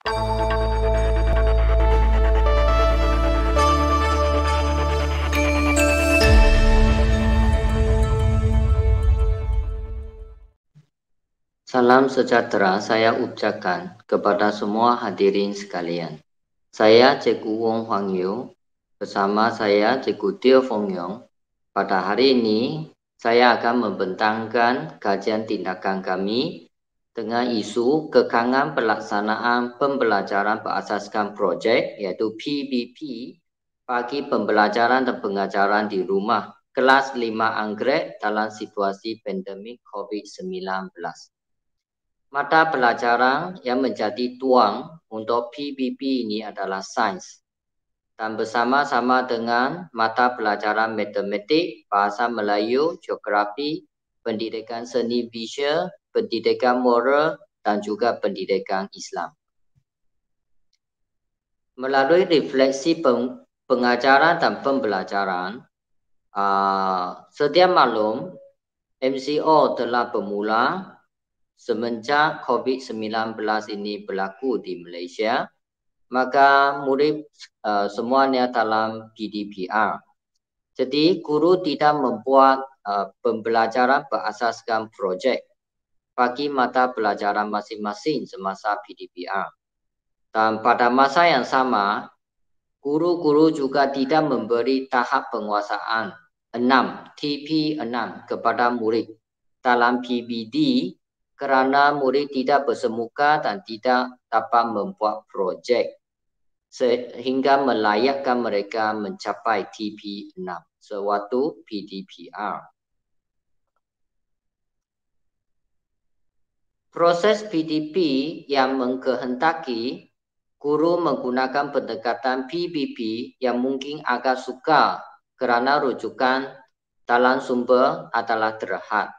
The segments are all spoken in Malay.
Salam sejahtera saya ucapkan kepada semua hadirin sekalian. Saya Cikgu Wong Huang Yu, bersama saya Cikgu Teo Fong Yong. Pada hari ini, saya akan membentangkan kajian tindakan kami dengan isu kekangan pelaksanaan pembelajaran berasaskan projek, iaitu PBP, bagi pembelajaran dan pengajaran di rumah kelas 5 Anggrek dalam situasi pandemik COVID-19. Mata pelajaran yang menjadi tuang untuk PBP ini adalah sains. Dan bersama-sama dengan mata pelajaran matematik, bahasa Melayu, geografi, pendidikan seni visual, pendidikan moral dan juga pendidikan Islam. Melalui refleksi pengajaran dan pembelajaran, sedia maklum MCO telah bermula semenjak COVID-19 ini berlaku di Malaysia, maka murid semuanya dalam PDPR. Jadi guru tidak membuat pembelajaran berasaskan projek bagi mata pelajaran masing-masing semasa PDPR. Dan pada masa yang sama, guru-guru juga tidak memberi tahap penguasaan 6, TP6 kepada murid dalam PBD kerana murid tidak bersemuka dan tidak dapat membuat projek sehingga melayakkan mereka mencapai TP6 sewaktu PDPR. Proses PDP yang mengkehendaki guru menggunakan pendekatan PBP yang mungkin agak sukar kerana rujukan dalam sumber adalah terhad.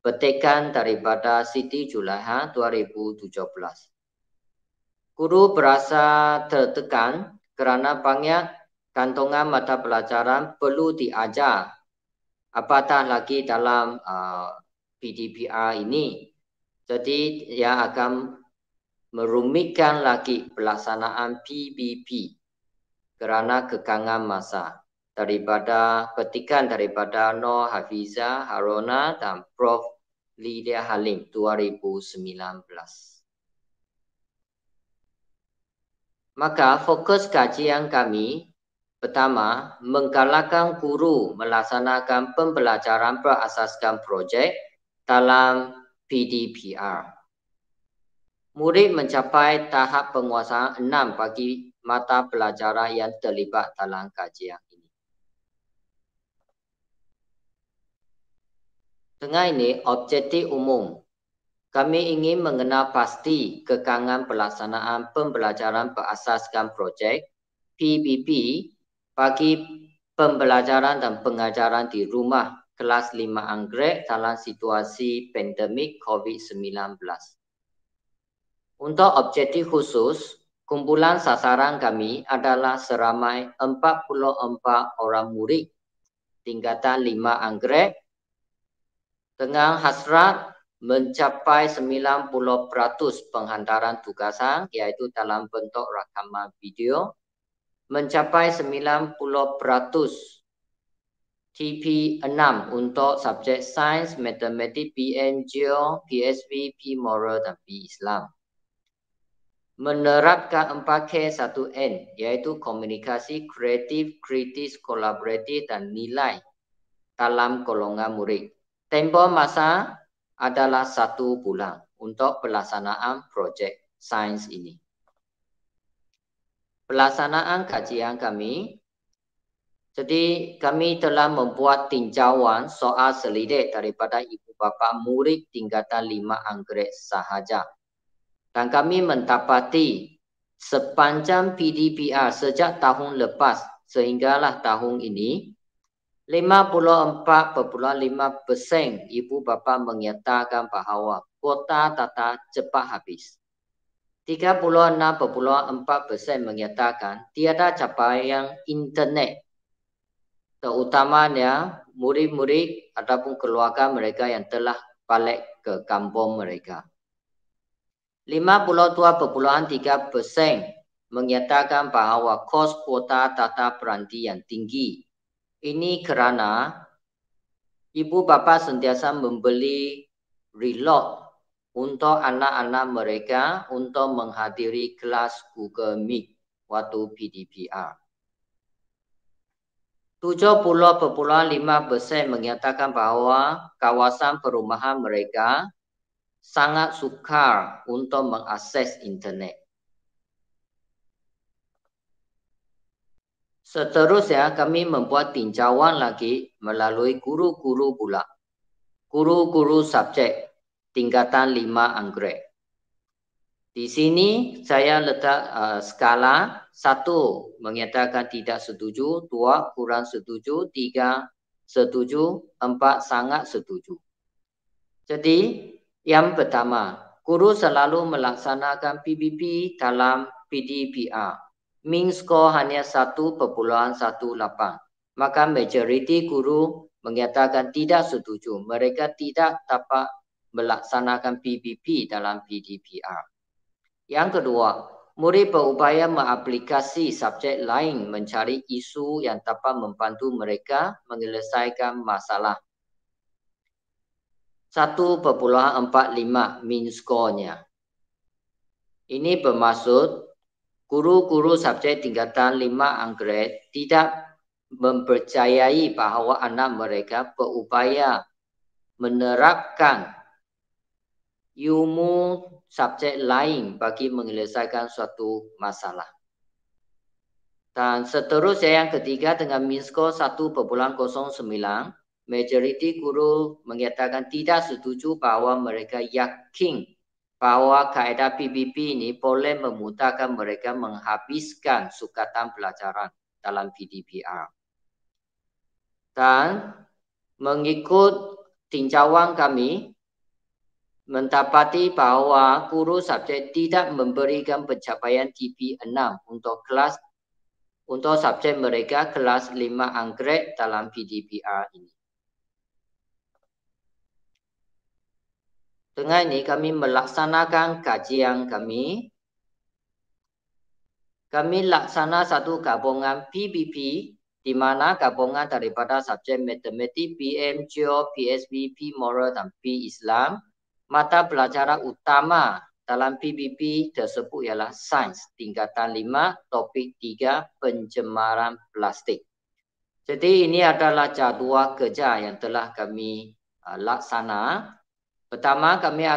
Petikan daripada Siti Julaiha 2017. Guru berasa tertekan kerana banyak kantongan mata pelajaran perlu diajar, apatah lagi dalam PDPR ini. Jadi ia akan merumitkan lagi pelaksanaan PBP kerana kekangan masa. Daripada petikan daripada Nur Hafiza Haruna dan Prof. Lydia Halim 2019. Maka fokus kajian kami pertama, menggalakkan guru melaksanakan pembelajaran berasaskan projek dalam PDPR. Murid mencapai tahap penguasaan 6 bagi mata pelajaran yang terlibat dalam kajian ini. Dengan ini, objektif umum. Kami ingin mengenal pasti kekangan pelaksanaan pembelajaran berasaskan projek PBP bagi pembelajaran dan pengajaran di rumah kelas 5 Anggrek dalam situasi pandemik COVID-19. Untuk objektif khusus, kumpulan sasaran kami adalah seramai 44 orang murid tingkatan 5 Anggrek dengan hasrat mencapai 90% penghantaran tugasan, iaitu dalam bentuk rakaman video, mencapai 90% TP6 untuk subjek sains, matematik, PN, Geo, PSV, P Moral dan P Islam. Menerapkan 4K1N, iaitu komunikasi kreatif, kritis, kolaboratif dan nilai dalam golongan murid. Tempoh masa adalah 1 bulan untuk pelaksanaan projek sains ini. Pelaksanaan kajian kami, jadi kami telah membuat tinjauan soal selidik daripada ibu bapa murid tingkatan 5 Anggrek sahaja. Dan kami mendapati sepanjang PDPR sejak tahun lepas sehinggalah tahun ini, 54.5% ibu bapa menyatakan bahawa kuota data cepat habis. 36.4% menyatakan tiada capaian internet, terutamanya murid-murid ataupun keluarga mereka yang telah balik ke kampung mereka. 52,3% menyatakan bahawa kos kuota tata peranti yang tinggi. Ini kerana ibu bapa sentiasa membeli reload untuk anak-anak mereka untuk menghadiri kelas Google Meet waktu PDPR. 70,5% menyatakan bahawa kawasan perumahan mereka sangat sukar untuk mengakses internet. Seterusnya, kami membuat tinjauan lagi melalui guru-guru pula. Guru-guru subjek tingkatan 5 anggrek. Di sini saya letak skala 1 menyatakan tidak setuju, 2 kurang setuju, 3 setuju, 4 sangat setuju. Jadi yang pertama, guru selalu melaksanakan PBB dalam PDPR. Min skor hanya 1,18. Maka majoriti guru menyatakan tidak setuju. Mereka tidak dapat melaksanakan PBB dalam PDPR. Yang kedua, murid berupaya mengaplikasi subjek lain mencari isu yang dapat membantu mereka menyelesaikan masalah. 1,45 min skornya. Ini bermaksud guru-guru subjek tingkatan 5 anggrek tidak mempercayai bahawa anak mereka berupaya menerapkan ilmu subjek lain bagi menyelesaikan suatu masalah. Dan seterusnya yang ketiga dengan min skor 1,09, majoriti guru menyatakan tidak setuju bahawa mereka yakin bahawa kaedah PBB ini boleh memudahkan mereka menghabiskan sukatan pelajaran dalam PDPR. Dan mengikut tinjauan kami, mendapati bahawa guru subjek tidak memberikan pencapaian TP6 untuk subjek mereka kelas 5 anggrek dalam PDPR ini. Dengan ini kami melaksanakan kajian kami. Kami laksana satu gabungan PBB di mana gabungan daripada subjek matematik, PM, Geo, PSB, P Moral dan P Islam. Mata pelajaran utama dalam PBB tersebut ialah sains tingkatan 5, topik 3, pencemaran plastik. Jadi ini adalah jadual kerja yang telah kami laksana. Pertama, kami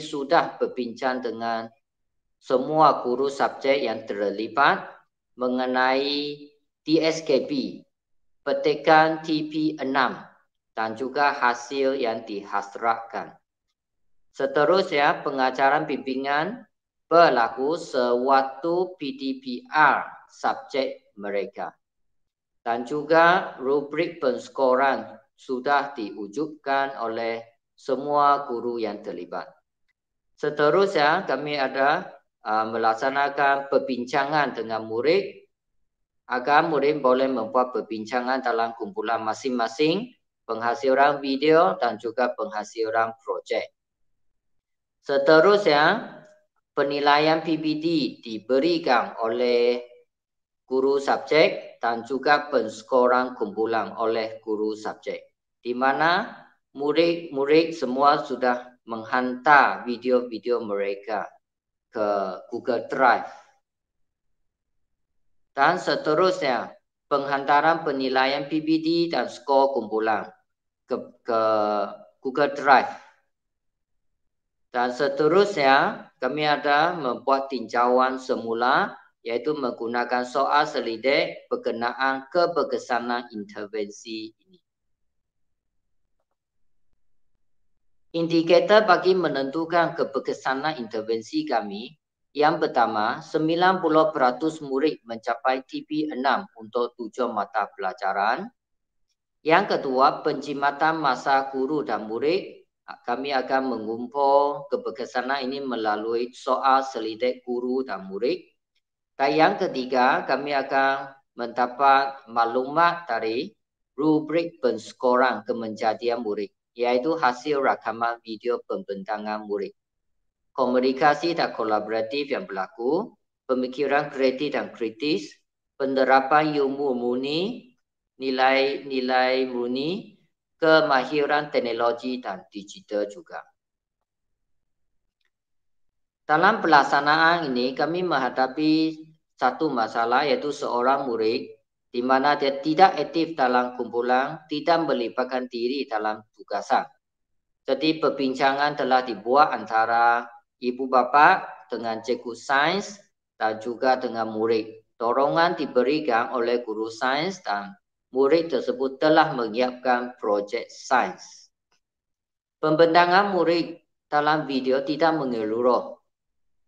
sudah berbincang dengan semua guru subjek yang terlibat mengenai TSKB, petikan TP6 dan juga hasil yang dihasratkan. Seterusnya, pengajaran bimbingan berlaku sewaktu PDPR subjek mereka. Dan juga rubrik penskoran sudah diwujudkan oleh semua guru yang terlibat. Seterusnya, kami ada melaksanakan perbincangan dengan murid agar murid boleh membuat perbincangan dalam kumpulan masing-masing, penghasilan video dan juga penghasilan projek. Seterusnya, penilaian PBD diberikan oleh guru subjek dan juga penskoran kumpulan oleh guru subjek, di mana murid-murid semua sudah menghantar video-video mereka ke Google Drive. Dan seterusnya, penghantaran penilaian PBD dan skor kumpulan ke Google Drive. Dan seterusnya, kami ada membuat tinjauan semula, yaitu menggunakan soal selidik berkenaan keberkesanan intervensi ini. Indikator bagi menentukan keberkesanan intervensi kami, yang pertama, 90% murid mencapai TP6 untuk 7 mata pelajaran. Yang kedua, penjimatan masa guru dan murid. Kami akan mengumpul keberkesanan ini melalui soal selidik guru dan murid. Dan yang ketiga, kami akan mendapat maklumat dari rubrik penskoran kemenjadian murid, yaitu hasil rakaman video pembentangan murid. komunikasi dan kolaboratif yang berlaku, pemikiran kreatif dan kritis, penerapan ilmu murni, nilai-nilai murni, kemahiran teknologi dan digital juga. Dalam pelaksanaan ini kami menghadapi satu masalah yaitu seorang murid di mana dia tidak aktif dalam kumpulan, tidak melibatkan diri dalam tugasan. Jadi perbincangan telah dibuat antara ibu bapa dengan cikgu sains dan juga dengan murid. Dorongan diberikan oleh guru sains dan murid tersebut telah menyiapkan projek sains. Pembentangan murid dalam video tidak menyeluruh.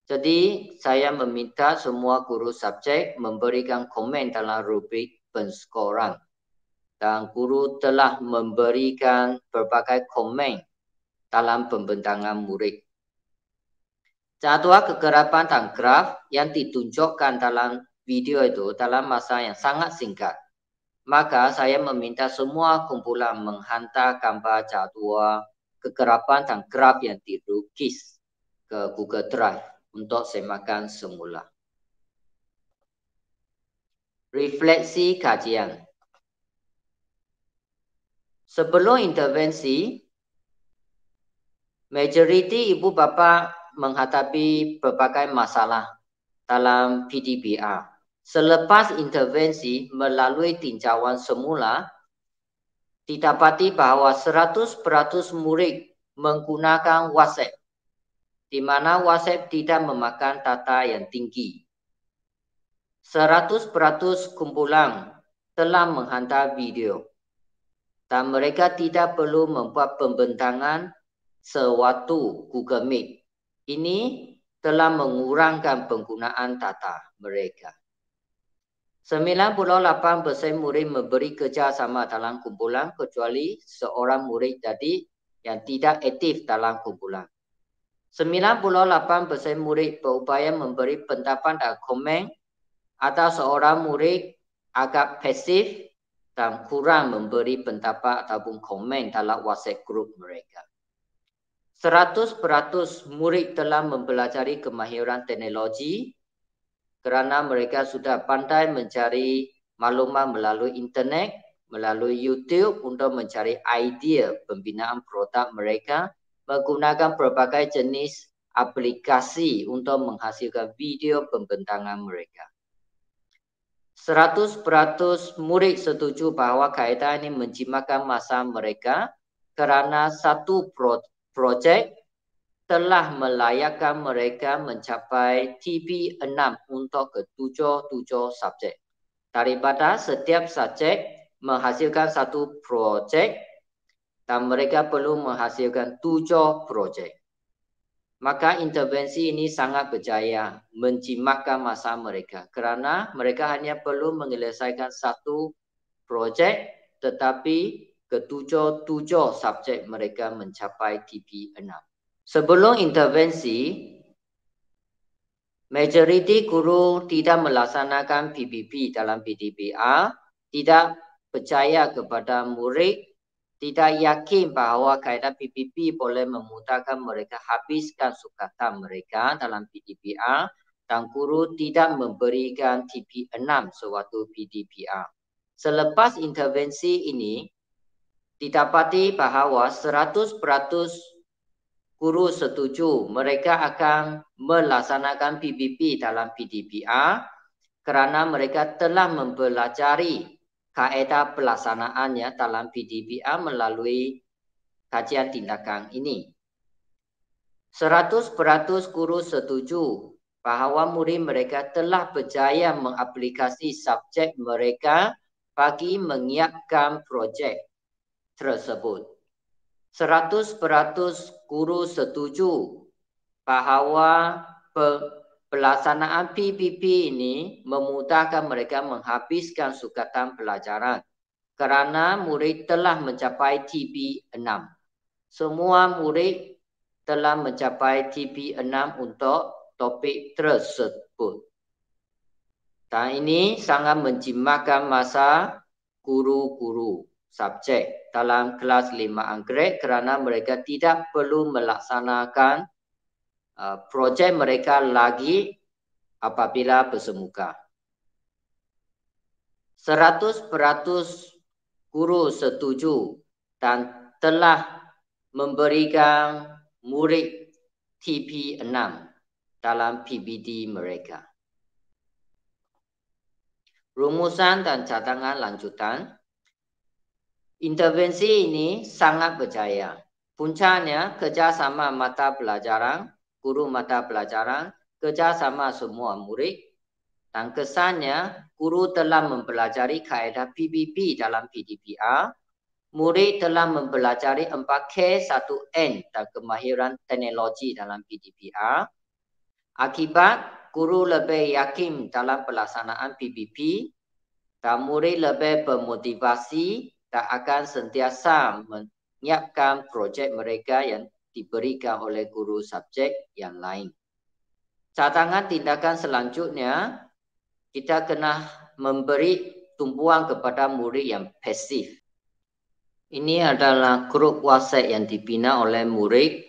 Jadi saya meminta semua guru subjek memberikan komen dalam rubrik penskoran. Dan guru telah memberikan berbagai komen dalam pembentangan murid. Jadual kegerapan dan graf yang ditunjukkan dalam video itu dalam masa yang sangat singkat. Maka saya meminta semua kumpulan menghantar gambar jadual kegerapan dan graf yang dilukis ke Google Drive untuk semakan semula. Refleksi kajian. Sebelum intervensi, majoriti ibu bapa menghadapi berbagai masalah dalam PDBR. Selepas intervensi melalui tinjauan semula, didapati bahawa 100% murid menggunakan WhatsApp, di mana WhatsApp tidak memakan data yang tinggi. 100% kumpulan telah menghantar video dan mereka tidak perlu membuat pembentangan sewaktu Google Meet. Ini telah mengurangkan penggunaan data mereka. 98% murid memberi kerjasama dalam kumpulan kecuali seorang murid tadi yang tidak aktif dalam kumpulan. 98% murid berupaya memberi pendapat dan komen atau seorang murid agak pasif dan kurang memberi pendapat ataupun komen dalam WhatsApp group mereka. 100% murid telah mempelajari kemahiran teknologi kerana mereka sudah pandai mencari maklumat melalui internet, melalui YouTube untuk mencari idea pembinaan produk mereka, menggunakan berbagai jenis aplikasi untuk menghasilkan video pembentangan mereka. 100% murid setuju bahawa kaedah ini menjimatkan masa mereka kerana satu projek telah melayakkan mereka mencapai TP6 untuk ke-7 subjek. Daripada setiap subjek menghasilkan satu projek dan mereka perlu menghasilkan 7 projek. Maka intervensi ini sangat berjaya menjimatkan masa mereka kerana mereka hanya perlu menyelesaikan satu projek tetapi ke-7 subjek mereka mencapai TP6. Sebelum intervensi, majoriti guru tidak melaksanakan PPP dalam PDBR, tidak percaya kepada murid, tidak yakin bahawa kaedah PPP boleh memudahkan mereka habiskan sukatan mereka dalam PDBR dan guru tidak memberikan TP6 sewaktu PDBR. Selepas intervensi ini, didapati bahawa 100% guru setuju mereka akan melaksanakan PPP dalam PDBR kerana mereka telah mempelajari kaedah pelaksanaannya dalam PDBR melalui kajian tindakan ini. 100% guru setuju bahawa murid mereka telah berjaya mengaplikasi subjek mereka bagi menyiapkan projek tersebut. 100% guru setuju bahawa pelaksanaan PPP ini memudahkan mereka menghabiskan sukatan pelajaran kerana murid telah mencapai TP6. Semua murid telah mencapai TP6 untuk topik tersebut. Dan ini sangat menjimatkan masa guru-guru subjek dalam kelas 5 anggrek kerana mereka tidak perlu melaksanakan projek mereka lagi apabila bersemuka. 100% guru setuju dan telah memberikan murid TP6 dalam PBD mereka. Rumusan dan cadangan lanjutan. Intervensi ini sangat berjaya. Puncaknya kerjasama mata pelajaran, guru mata pelajaran, kerjasama semua murid, dan kesannya guru telah mempelajari kaedah PBB dalam PDPR, murid telah mempelajari 4K 1N dan kemahiran teknologi dalam PDPR. Akibat guru lebih yakin dalam pelaksanaan PBB dan murid lebih bermotivasi dan akan sentiasa menyiapkan projek mereka yang diberikan oleh guru subjek yang lain. Cadangan tindakan selanjutnya, kita kena memberi tumpuan kepada murid yang pasif. Ini adalah grup WhatsApp yang dibina oleh murid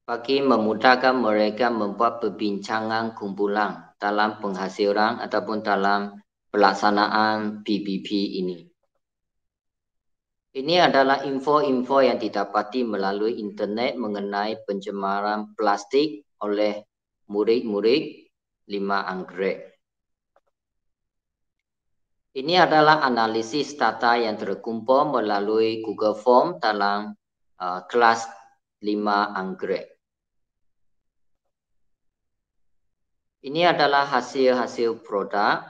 bagi memudahkan mereka membuat perbincangan kumpulan dalam penghasilan ataupun dalam pelaksanaan PBB ini. Ini adalah info-info yang didapati melalui internet mengenai pencemaran plastik oleh murid-murid 5 Anggrek. Ini adalah analisis data yang terkumpul melalui Google Form dalam kelas 5 Anggrek. Ini adalah hasil-hasil produk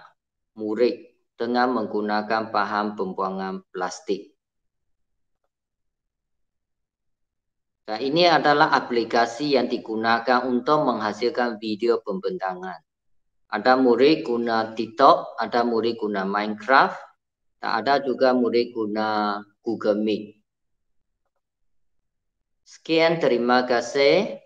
murid dengan menggunakan bahan pembuangan plastik. Dan ini adalah aplikasi yang digunakan untuk menghasilkan video pembentangan. Ada murid guna TikTok, ada murid guna Minecraft, dan ada juga murid guna Google Meet. Sekian, terima kasih.